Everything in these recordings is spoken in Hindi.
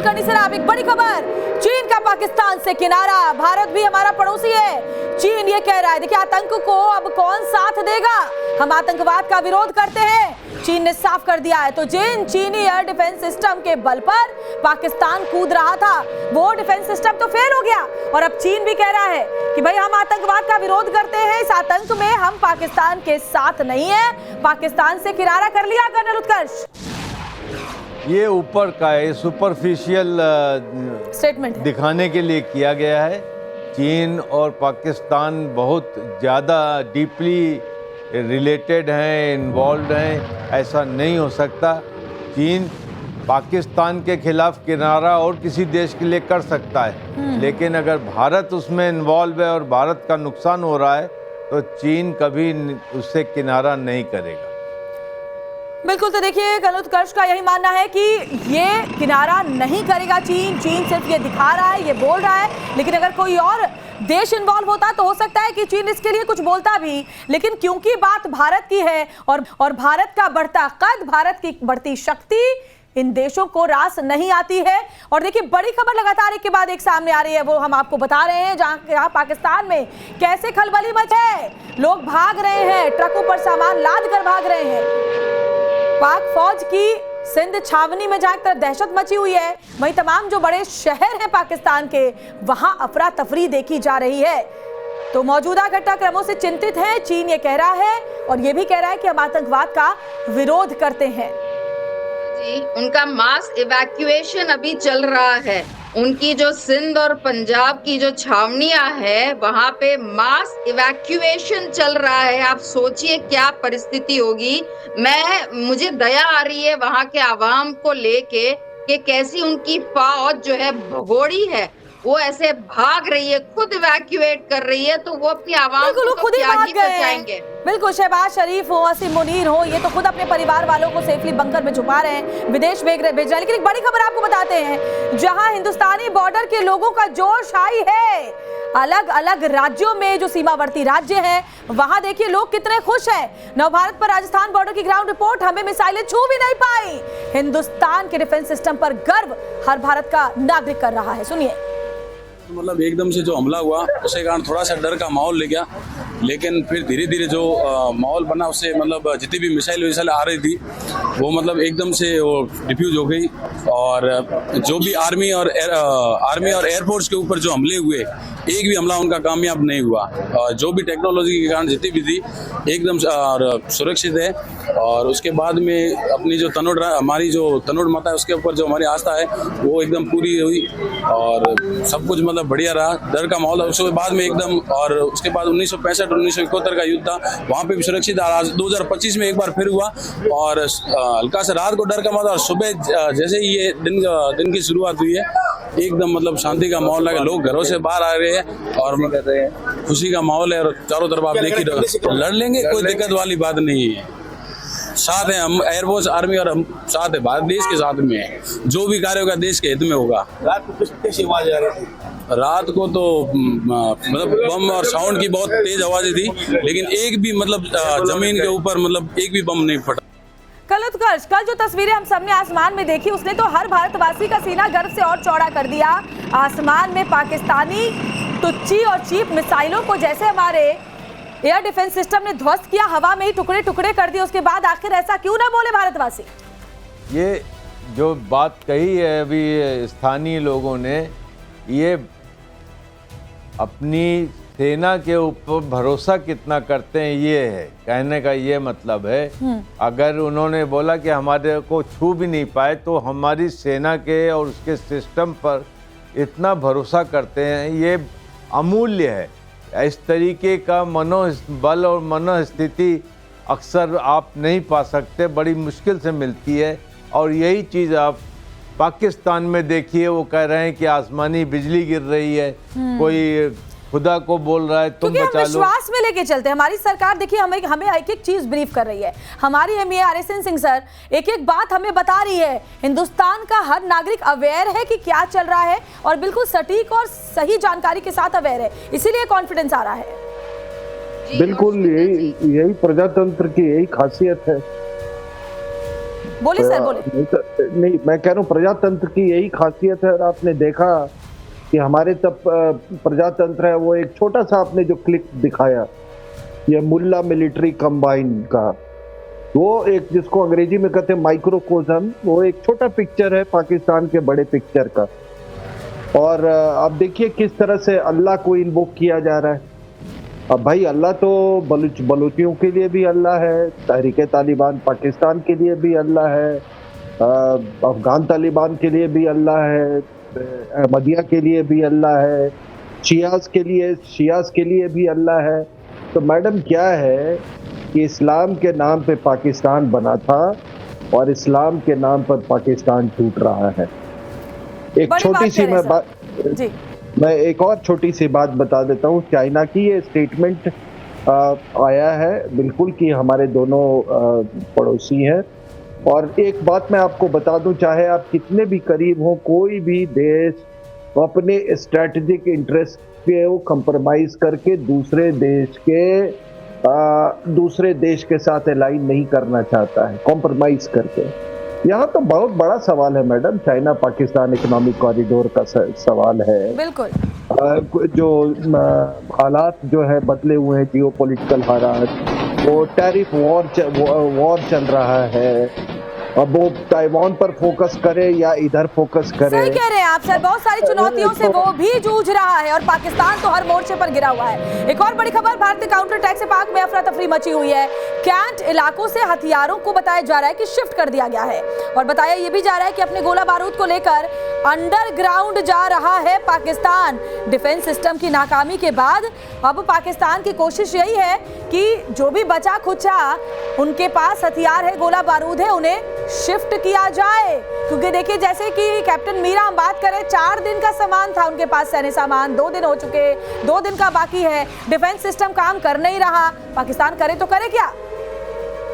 कुलकर्णी सराफ, एक बड़ी खबर, चीन का पाकिस्तान से किनारा, भारत भी हमारा पड़ोसी है। चीन ये कह रहा है, देखिए आतंक को अब कौन साथ देगा, हम आतंकवाद का विरोध करते हैं, चीन ने साफ कर दिया है। तो जिन चीनी एयर डिफेंस सिस्टम के बल पर पाकिस्तान कूद रहा था, वो डिफेंस सिस्टम तो फेल हो गया और अब चीन भी कह रहा है कि भाई हम आतंकवाद का विरोध करते हैं, इस आतंक में हम पाकिस्तान के साथ नहीं है, पाकिस्तान से किनारा कर लिया। कर्नल उत्कर्ष, ये ऊपर का है, सुपरफिशियल स्टेटमेंट दिखाने के लिए किया गया है। चीन और पाकिस्तान बहुत ज़्यादा डीपली रिलेटेड हैं, इन्वॉल्व हैं, ऐसा नहीं हो सकता। चीन पाकिस्तान के खिलाफ किनारा और किसी देश के लिए कर सकता है, लेकिन अगर भारत उसमें इन्वॉल्व है और भारत का नुकसान हो रहा है तो चीन कभी उससे किनारा नहीं करेगा। बिल्कुल, तो देखिए कर्नल उत्कर्ष का यही मानना है कि ये किनारा नहीं करेगा चीन सिर्फ ये दिखा रहा है, ये बोल रहा है, लेकिन अगर कोई और देश इन्वॉल्व होता तो हो सकता है कि चीन इसके लिए कुछ बोलता भी, लेकिन क्योंकि बात भारत की है और भारत का बढ़ता कद, भारत की बढ़ती शक्ति इन देशों को रास नहीं आती है। और देखिए बड़ी खबर लगातार एक के बाद एक सामने आ रही है, वो हम आपको बता रहे हैं, जहां पाकिस्तान में कैसे खलबली मची है, लोग भाग रहे हैं, ट्रकों पर सामान लाद कर भाग रहे हैं। पाक फौज की सिंध छावनी में जहां एक तरफ दहशत मची हुई है, वहीं तमाम जो बड़े शहर हैं पाकिस्तान के, वहां अफरा तफरी देखी जा रही है। तो मौजूदा घटनाक्रमों से चिंतित है चीन, ये कह रहा है और ये भी कह रहा है कि हम आतंकवाद का विरोध करते हैं। उनका मास इवैक्यूएशन अभी चल रहा है। उनकी जो सिंध और पंजाब की जो छावनियां है, वहां पे मास इवैक्यूएशन चल रहा है। आप सोचिए क्या परिस्थिति होगी। मुझे दया आ रही है वहां के आवाम को लेके कि कैसी उनकी फौज जो है भगोड़ी है, वो ऐसे भाग रही है, खुद इवैक्यूएट कर रही है, तो वो अपनी आवाम को खुद ही भाग बचाएंगे। बिल्कुल, शहबाज शरीफ हो, असीम मुनीर हो, ये तो खुद अपने परिवार वालों को सेफली बंकर में छुपा रहे हैं, विदेश भेज रहे हैं। लेकिन एक बड़ी खबर आपको बताते हैं, जहां हिंदुस्तानी बॉर्डर के लोगों का जोश हाई है, अलग अलग राज्यों में जो सीमावर्ती राज्य हैं, वहां देखिए लोग कितने खुश हैं। नवभारत पर राजस्थान बॉर्डर की ग्राउंड रिपोर्ट, हमें मिसाइलें छू भी नहीं पाई, हिंदुस्तान के डिफेंस सिस्टम पर गर्व हर भारत का नागरिक कर रहा है। सुनिए। मतलब एकदम से जो हमला हुआ उसके कारण थोड़ा सा डर का माहौल ले गया, लेकिन फिर धीरे धीरे जो माहौल बना उससे मतलब जितनी भी मिसाइल आ रही थी वो मतलब एकदम से वो डिफ्यूज हो गई। और जो भी आर्मी और एयरफोर्स के ऊपर जो हमले हुए, एक भी हमला उनका कामयाब नहीं हुआ। जो भी टेक्नोलॉजी के कारण जितनी भी थी एकदम सुरक्षित है। और उसके बाद में अपनी जो हमारी जो तनोड़ माता है उसके ऊपर जो हमारी आस्था है वो एकदम पूरी हुई और सब कुछ मतलब बढ़िया रहा। डर का माहौल उसके बाद में एकदम, और उसके बाद 1965 और 1971 का युद्ध था, वहाँ पे भी सुरक्षित। 2025 में एक बार फिर हुआ और हल्का सा रात को डर का माहौल, और सुबह जैसे ही ये दिन की शुरुआत हुई है एकदम मतलब शांति का माहौल लगा, लोग घरों से बाहर आ रहे हैं और कर रहे हैं, खुशी का माहौल है। और चारों तरफ आप देखिए लड़ लेंगे, कोई दिक्कत वाली बात नहीं है। साथ है हम एयरफोर्स आर्मी और हम साथ है भारत देश के साथ में है, जो भी कार्य होगा देश के हित में होगा। रात को कैसी आवाज आ रही थी? रात को तो मतलब बम और साउंड की बहुत तेज आवाजें थी, लेकिन एक भी मतलब जमीन के ऊपर मतलब एक भी बम नहीं फटा। कर्नल उत्कर्ष, कल जो तस्वीरें हम सबने आसमान में देखी, उसने तो हर भारतवासी का सीना गर्व से और चौड़ा कर दिया। आसमान में पाकिस्तानी टुच्ची और चीप मिसाइलों को जैसे हमारे एयर डिफेंस सिस्टम ने ध्वस्त किया, हवा में ही टुकड़े टुकड़े कर दिए, उसके बाद आखिर ऐसा क्यों ना बोले भारतवासी? ये जो बात कही है अभी स्थानीय लोगों ने, ये अपनी सेना के ऊपर भरोसा कितना करते हैं, ये है कहने का ये मतलब है। अगर उन्होंने बोला कि हमारे को छू भी नहीं पाए, तो हमारी सेना के और उसके सिस्टम पर इतना भरोसा करते हैं, ये अमूल्य है। इस तरीके का मनोबल और मनोस्थिति अक्सर आप नहीं पा सकते, बड़ी मुश्किल से मिलती है। और यही चीज़ आप पाकिस्तान में देखिए, वो कह रहे हैं कि आसमानी बिजली गिर रही है, कोई खुदा को बोल रहा है तुम बचा लो। विश्वास में लेके चलते हैं। हमारी सरकार देखिए हमें एक एक चीज ब्रीफ कर रही है, हमारी एमए RSN सिंह सर एक एक बात हमें बता रही है। हिंदुस्तान का हर नागरिक अवेयर है कि क्या चल रहा है और बिल्कुल सटीक और सही जानकारी के साथ अवेयर है, इसीलिए कॉन्फिडेंस आ रहा है। बिल्कुल यही प्रजातंत्र की यही खासियत है। बोलिए सर, बोलिए। नहीं, मैं कह रहा हूँ प्रजातंत्र की यही खासियत है। और आपने देखा कि हमारे तब प्रजातंत्र है वो एक छोटा सा आपने जो क्लिप दिखाया ये मुल्ला मिलिट्री कंबाइन का, वो एक जिसको अंग्रेजी में कहते हैं माइक्रोकोज़म, वो एक छोटा पिक्चर है पाकिस्तान के बड़े पिक्चर का। और अब देखिए किस तरह से अल्लाह को इन्वोक किया जा रहा है। अब भाई अल्लाह तो बलूचियों के लिए भी अल्लाह है, तहरीक तालिबान पाकिस्तान के लिए भी अल्लाह है, अफगान तालिबान के लिए भी अल्लाह है, अहमदिया के लिए भी अल्लाह है, शियाज के लिए भी अल्लाह है। तो मैडम क्या है कि इस्लाम के नाम पे पाकिस्तान बना था और इस्लाम के नाम पर पाकिस्तान टूट रहा है। एक छोटी सी मैं एक और छोटी सी बात बता देता हूँ। चाइना की ये स्टेटमेंट आया है बिल्कुल कि हमारे दोनों पड़ोसी हैं। और एक बात मैं आपको बता दूं, चाहे आप कितने भी करीब हो, कोई भी देश अपने स्ट्रेटेजिक इंटरेस्ट को कंप्रोमाइज करके दूसरे देश के साथ अलाइन नहीं करना चाहता है, कॉम्प्रोमाइज करके। यहाँ तो बहुत बड़ा सवाल है madam, China Pakistan economic corridor का सवाल है। बिल्कुल जो हालात जो है बदले हुए हैं, जियोपॉलिटिकल हालात, वो टैरिफ वॉर चल रहा है। अब वो ताइवान पर फोकस करे या इधर फोकस करे। सही कह रहे हैं आप सर, बहुत सारी चुनौतियों से वो भी जूझ रहा है और पाकिस्तान तो हर मोर्चे पर गिरा हुआ है। एक और बड़ी खबर, भारतीय काउंटर अटैक से पाक में अफरा तफरी मची हुई है। कैंट इलाकों से हथियारों को बताया जा रहा है कि शिफ्ट कर दिया गया है और बताया ये भी जा रहा है कि अपने गोला बारूद को लेकर अंडरग्राउंड जा रहा है पाकिस्तान। डिफेंस सिस्टम की नाकामी के बाद अब पाकिस्तान की कोशिश यही है कि जो भी बचा खुचा उनके पास हथियार है, गोला बारूद है, उन्हें शिफ्ट किया जाए। क्योंकि देखिए जैसे कि कैप्टन मीरा हम बात करें, 4 दिन का सामान था उनके पास, सैन्य सामान 2 दिन हो चुके, 2 दिन का बाकी है। डिफेंस सिस्टम काम कर नहीं रहा, पाकिस्तान करे तो करे क्या?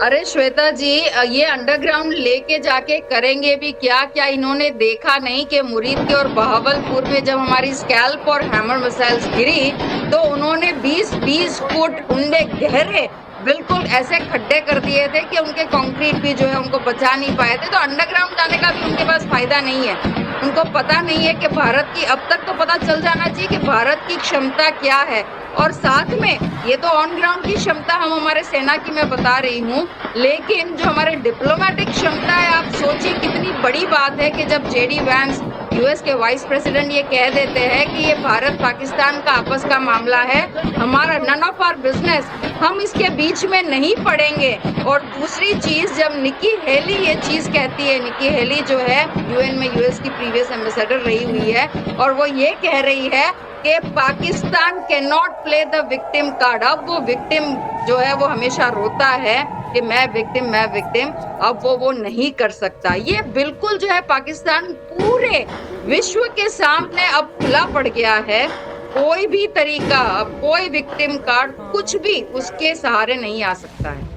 अरे श्वेता जी, ये अंडरग्राउंड लेके जाके करेंगे भी क्या? क्या इन्होंने देखा नहीं कि मुरीद के और बहावलपुर में जब हमारी स्कैल्प और हैमर मिसाइल्स गिरी तो उन्होंने 20-20 फुट ऊंडे गहरे बिल्कुल ऐसे खड्डे कर दिए थे कि उनके कंक्रीट भी जो है उनको बचा नहीं पाए थे। तो अंडरग्राउंड जाने का भी उनके पास फायदा नहीं है। उनको पता नहीं है कि भारत की, अब तक तो पता चल जाना चाहिए कि भारत की क्षमता क्या है। और साथ में ये तो ऑन ग्राउंड की क्षमता हम हमारे सेना की मैं बता रही हूँ, लेकिन जो हमारे डिप्लोमेटिक क्षमता है, आप सोचिए कितनी बड़ी बात है कि जब जेडी वैंस यूएस के वाइस प्रेसिडेंट ये कह देते हैं कि ये भारत पाकिस्तान का आपस का मामला है, हमारा नन ऑफ आवर बिजनेस, हम इसके बीच में नहीं पड़ेंगे। और दूसरी चीज, जब निकी हेली ये चीज कहती है, निकी हेली जो है यूएन में यूएस की प्रीवियस एम्बेसडर रही हुई है, और वो ये कह रही है कि Pakistan can not play the victim card. अब वो विक्टिम जो है वो हमेशा रोता है कि मैं विक्टिम, अब वो नहीं कर सकता। ये बिल्कुल जो है पाकिस्तान पूरे विश्व के सामने अब खुला पड़ गया है। कोई भी तरीका, अब कोई विक्टिम कार्ड, कुछ भी उसके सहारे नहीं आ सकता है।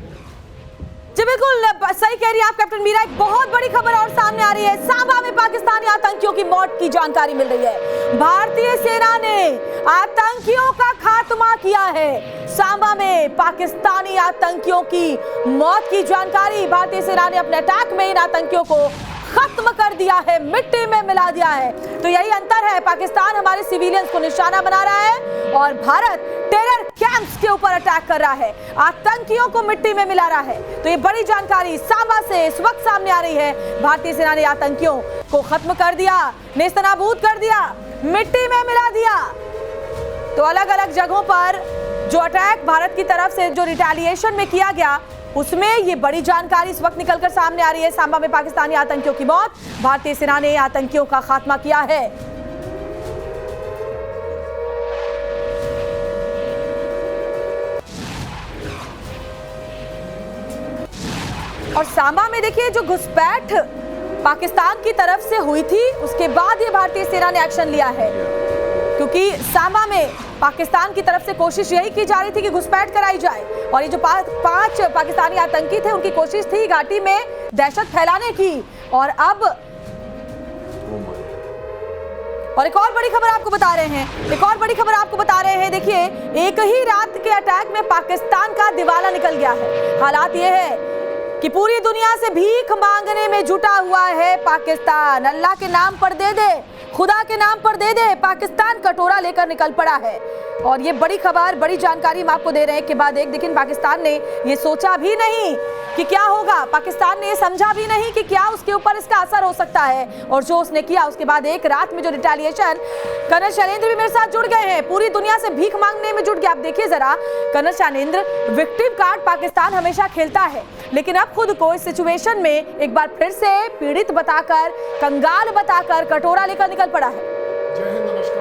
जी बिल्कुल सही कह रही है आप कैप्टन मीरा। एक बहुत बड़ी खबर और सामने आ रही है, सांबा में पाकिस्तानी आतंकियों की मौत की जानकारी मिल रही है। भारतीय सेना ने आतंकियों का खात्मा किया है। सांबा में पाकिस्तानी आतंकियों की मौत की जानकारी, भारतीय सेना ने अपने अटैक में इन आतंकियों को खत्म कर दिया है, मिट्टी में मिला दिया है। तो यही अंतर है, पाकिस्तान हमारे सिविलियंस को निशाना बना रहा है और भारत टेरर कैंप्स के ऊपर अटैक कर रहा है, आतंकियों को मिट्टी में मिला रहा है। तो ये बड़ी जानकारी सांबा से इस वक्त सामने आ रही है। भारतीय सेना ने आतंकियों को खत्म कर दिया, नेस्तनाबूद कर दिया, मिट्टी में मिला दिया। तो अलग अलग जगहों पर जो अटैक भारत की तरफ से जो रिटेलिएशन में किया गया, उसमें ये बड़ी जानकारी इस वक्त निकलकर सामने आ रही है। सांबा में पाकिस्तानी आतंकियों की मौत, भारतीय सेना ने आतंकियों का खात्मा किया है। और सांबा में देखिए जो घुसपैठ पाकिस्तान की तरफ से हुई थी, उसके बाद ये भारतीय सेना ने एक्शन लिया है। क्योंकि सांबा में पाकिस्तान की तरफ से कोशिश यही की जा रही थी कि घुसपैठ कराई जाए और ये जो 5 पाकिस्तानी आतंकी थे, उनकी कोशिश थी घाटी में दहशत फैलाने की। और अब एक और बड़ी खबर आपको बता रहे हैं, देखिए एक ही रात के अटैक में पाकिस्तान का दिवाला निकल गया है। हालात ये है कि पूरी दुनिया से भीख मांगने में जुटा हुआ है पाकिस्तान। अल्लाह के नाम पर दे दे, खुदा के नाम पर दे दे, पाकिस्तान कटोरा लेकर निकल पड़ा है। और ये बड़ी खबर, बड़ी जानकारी हम आपको दे रहे हैं कि बाद एक, लेकिन पाकिस्तान ने ये सोचा भी नहीं कि क्या होगा, पाकिस्तान ने ये समझा भी नहीं कि क्या उसके ऊपर इसका असर हो सकता है। और जो उसने किया, उसके बाद एक रात में जो रिटेलिएशन, कर्नल शैलेंद्र भी मेरे साथ जुड़ गए हैं, पूरी दुनिया से भीख मांगने में जुट गया। आप देखिए जरा colonel Shailendra, victim card Pakistan हमेशा खेलता है, लेकिन अब खुद को इस सिचुएशन में एक बार फिर से पीड़ित बताकर, कंगाल बताकर कटोरा लेकर निकल पड़ा है। जय हिंद, नमस्कार।